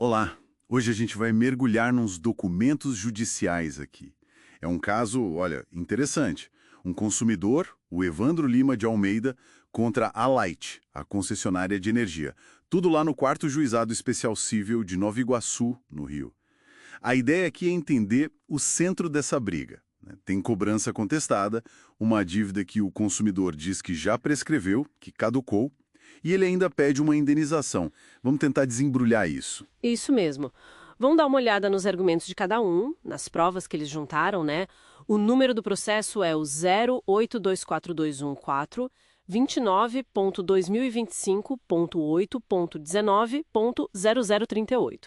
Olá, hoje a gente vai mergulhar nos documentos judiciais aqui. É um caso, olha, interessante. Um consumidor, o Evandro Lima de Almeida, contra a Light, a concessionária de energia. Tudo lá no 4º Juizado Especial Cível de Nova Iguaçu, no Rio. A ideia aqui é entender o centro dessa briga, né? Tem cobrança contestada, uma dívida que o consumidor diz que já prescreveu, que caducou, e ele ainda pede uma indenização. Vamos tentar desembrulhar isso. Isso mesmo. Vamos dar uma olhada nos argumentos de cada um, nas provas que eles juntaram, né? O número do processo é o 0824214, 29.2025.8.19.0038.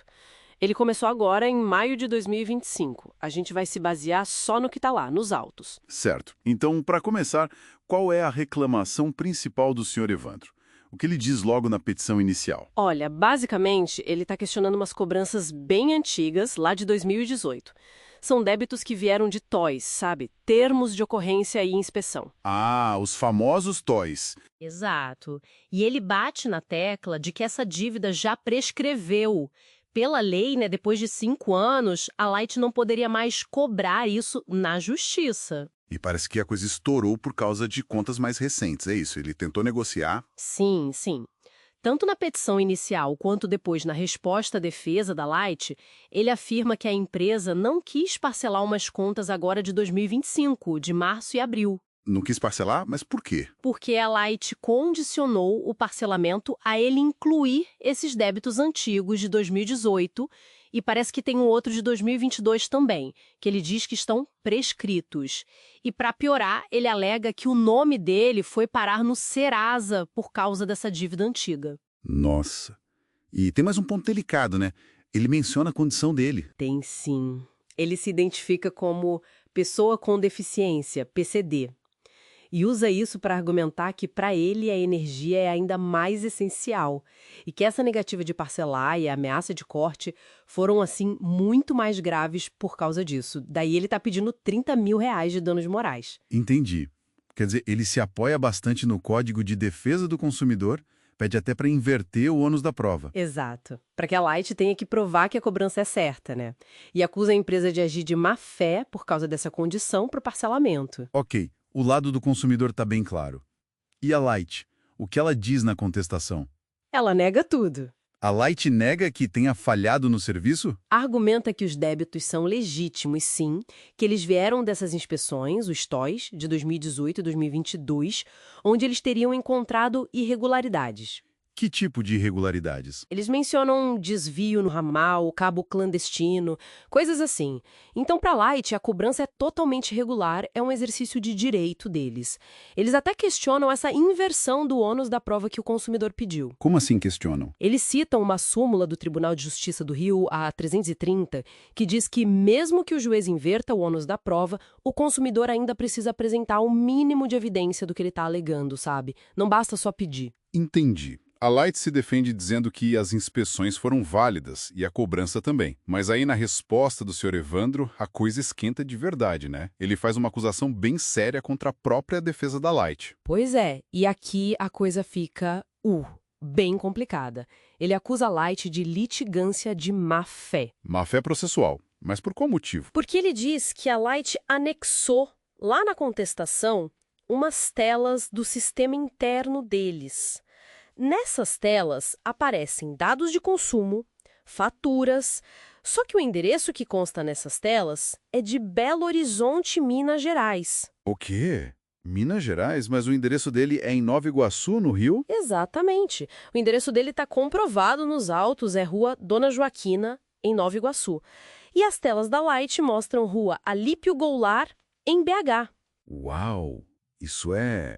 Ele começou agora em maio de 2025. A gente vai se basear só no que está lá, nos autos. Certo. Então, para começar, qual é a reclamação principal do senhor Evandro? O que ele diz logo na petição inicial? Olha, basicamente, ele está questionando umas cobranças bem antigas, lá de 2018. São débitos que vieram de TOIs, sabe? Termos de ocorrência e inspeção. Ah, os famosos TOIs. Exato. E ele bate na tecla de que essa dívida já prescreveu. Pela lei, né, depois de 5 anos, a Light não poderia mais cobrar isso na justiça. E parece que a coisa estourou por causa de contas mais recentes, é isso? Ele tentou negociar. Sim, sim. Tanto na petição inicial quanto depois na resposta à defesa da Light, ele afirma que a empresa não quis parcelar umas contas agora de 2025, de março e abril. Não quis parcelar, mas por quê? Porque a Light condicionou o parcelamento a ele incluir esses débitos antigos de 2018 e parece que tem um outro de 2022 também, que ele diz que estão prescritos. E para piorar, ele alega que o nome dele foi parar no Serasa por causa dessa dívida antiga. Nossa. E tem mais um ponto delicado, né? Ele menciona a condição dele. Tem sim. Ele se identifica como pessoa com deficiência, PCD. E usa isso para argumentar que para ele a energia é ainda mais essencial e que essa negativa de parcelar e a ameaça de corte foram, assim, muito mais graves por causa disso. Daí ele está pedindo R$30 mil de danos morais. Entendi. Quer dizer, ele se apoia bastante no Código de Defesa do Consumidor, pede até para inverter o ônus da prova. Exato. Para que a Light tenha que provar que a cobrança é certa, né? E acusa a empresa de agir de má fé por causa dessa condição para o parcelamento. Ok. O lado do consumidor está bem claro. E a Light? O que ela diz na contestação? Ela nega tudo. A Light nega que tenha falhado no serviço? Argumenta que os débitos são legítimos, sim, que eles vieram dessas inspeções, os TOIs, de 2018 e 2022, onde eles teriam encontrado irregularidades. Que tipo de irregularidades? Eles mencionam desvio no ramal, cabo clandestino, coisas assim. Então, para a Light, a cobrança é totalmente regular, é um exercício de direito deles. Eles até questionam essa inversão do ônus da prova que o consumidor pediu. Como assim questionam? Eles citam uma súmula do Tribunal de Justiça do Rio, a 330, que diz que mesmo que o juiz inverta o ônus da prova, o consumidor ainda precisa apresentar o mínimo de evidência do que ele está alegando, sabe? Não basta só pedir. Entendi. A Light se defende dizendo que as inspeções foram válidas e a cobrança também. Mas aí na resposta do Sr. Evandro, a coisa esquenta de verdade, né? Ele faz uma acusação bem séria contra a própria defesa da Light. Pois é, e aqui a coisa fica, bem complicada. Ele acusa a Light de litigância de má-fé. Má-fé processual. Mas por qual motivo? Porque ele diz que a Light anexou, lá na contestação, umas telas do sistema interno deles. Nessas telas aparecem dados de consumo, faturas, só que o endereço que consta nessas telas é de Belo Horizonte, Minas Gerais. O quê? Minas Gerais? Mas o endereço dele é em Nova Iguaçu, no Rio? Exatamente. O endereço dele está comprovado nos autos, é Rua Dona Joaquina, em Nova Iguaçu. E as telas da Light mostram Rua Alípio Goulart, em BH. Uau! Isso é,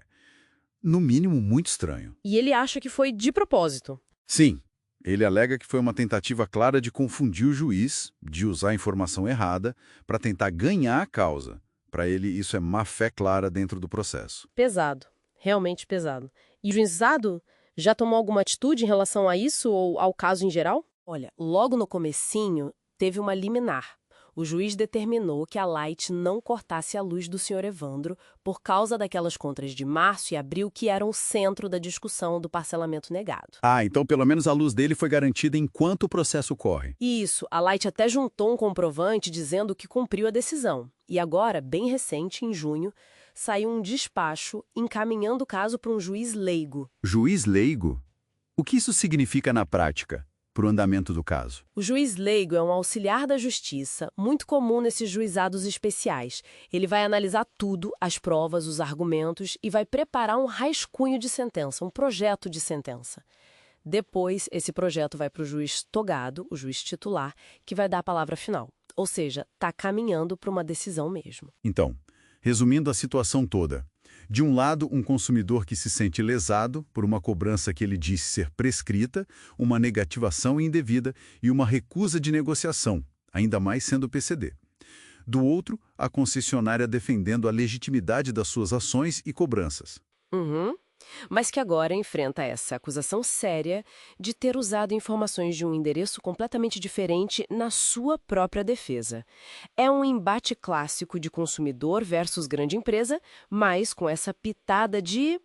no mínimo, muito estranho. E ele acha que foi de propósito. Sim, ele alega que foi uma tentativa clara de confundir o juiz, de usar a informação errada, para tentar ganhar a causa. Para ele, isso é má-fé clara dentro do processo. Pesado, realmente pesado. E o juizado já tomou alguma atitude em relação a isso ou ao caso em geral? Olha, logo no comecinho, teve uma liminar. O juiz determinou que a Light não cortasse a luz do Sr. Evandro por causa daquelas contras de março e abril que eram o centro da discussão do parcelamento negado. Ah, então pelo menos a luz dele foi garantida enquanto o processo corre. Isso, a Light até juntou um comprovante dizendo que cumpriu a decisão. E agora, bem recente, em junho, saiu um despacho encaminhando o caso para um juiz leigo. Juiz leigo? O que isso significa na prática, para o andamento do caso? O juiz leigo é um auxiliar da justiça, muito comum nesses juizados especiais. Ele vai analisar tudo, as provas, os argumentos, e vai preparar um rascunho de sentença, um projeto de sentença. Depois, esse projeto vai para o juiz togado, o juiz titular, que vai dar a palavra final. Ou seja, está caminhando para uma decisão mesmo. Então, resumindo a situação toda, de um lado, um consumidor que se sente lesado por uma cobrança que ele disse ser prescrita, uma negativação indevida e uma recusa de negociação, ainda mais sendo PCD. Do outro, a concessionária defendendo a legitimidade das suas ações e cobranças. Mas que agora enfrenta essa acusação séria de ter usado informações de um endereço completamente diferente na sua própria defesa. É um embate clássico de consumidor versus grande empresa, mas com essa pitada de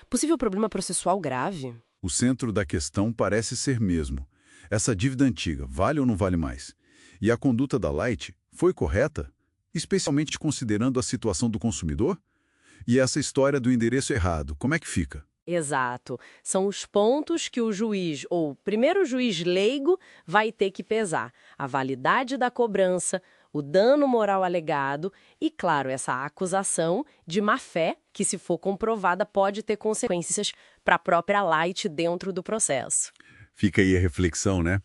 possível problema processual grave. O centro da questão parece ser mesmo. Essa dívida antiga vale ou não vale mais? E a conduta da Light foi correta, especialmente considerando a situação do consumidor? E essa história do endereço errado, como é que fica? Exato. São os pontos que o juiz, ou primeiro o juiz leigo, vai ter que pesar. A validade da cobrança, o dano moral alegado e, claro, essa acusação de má-fé, que se for comprovada pode ter consequências para a própria Light dentro do processo. Fica aí a reflexão, né?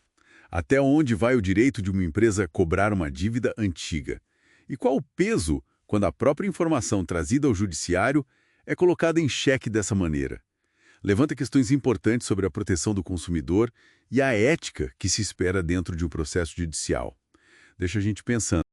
Até onde vai o direito de uma empresa cobrar uma dívida antiga? E qual o peso quando a própria informação trazida ao judiciário é colocada em xeque dessa maneira? Levanta questões importantes sobre a proteção do consumidor e a ética que se espera dentro de um processo judicial. Deixa a gente pensando.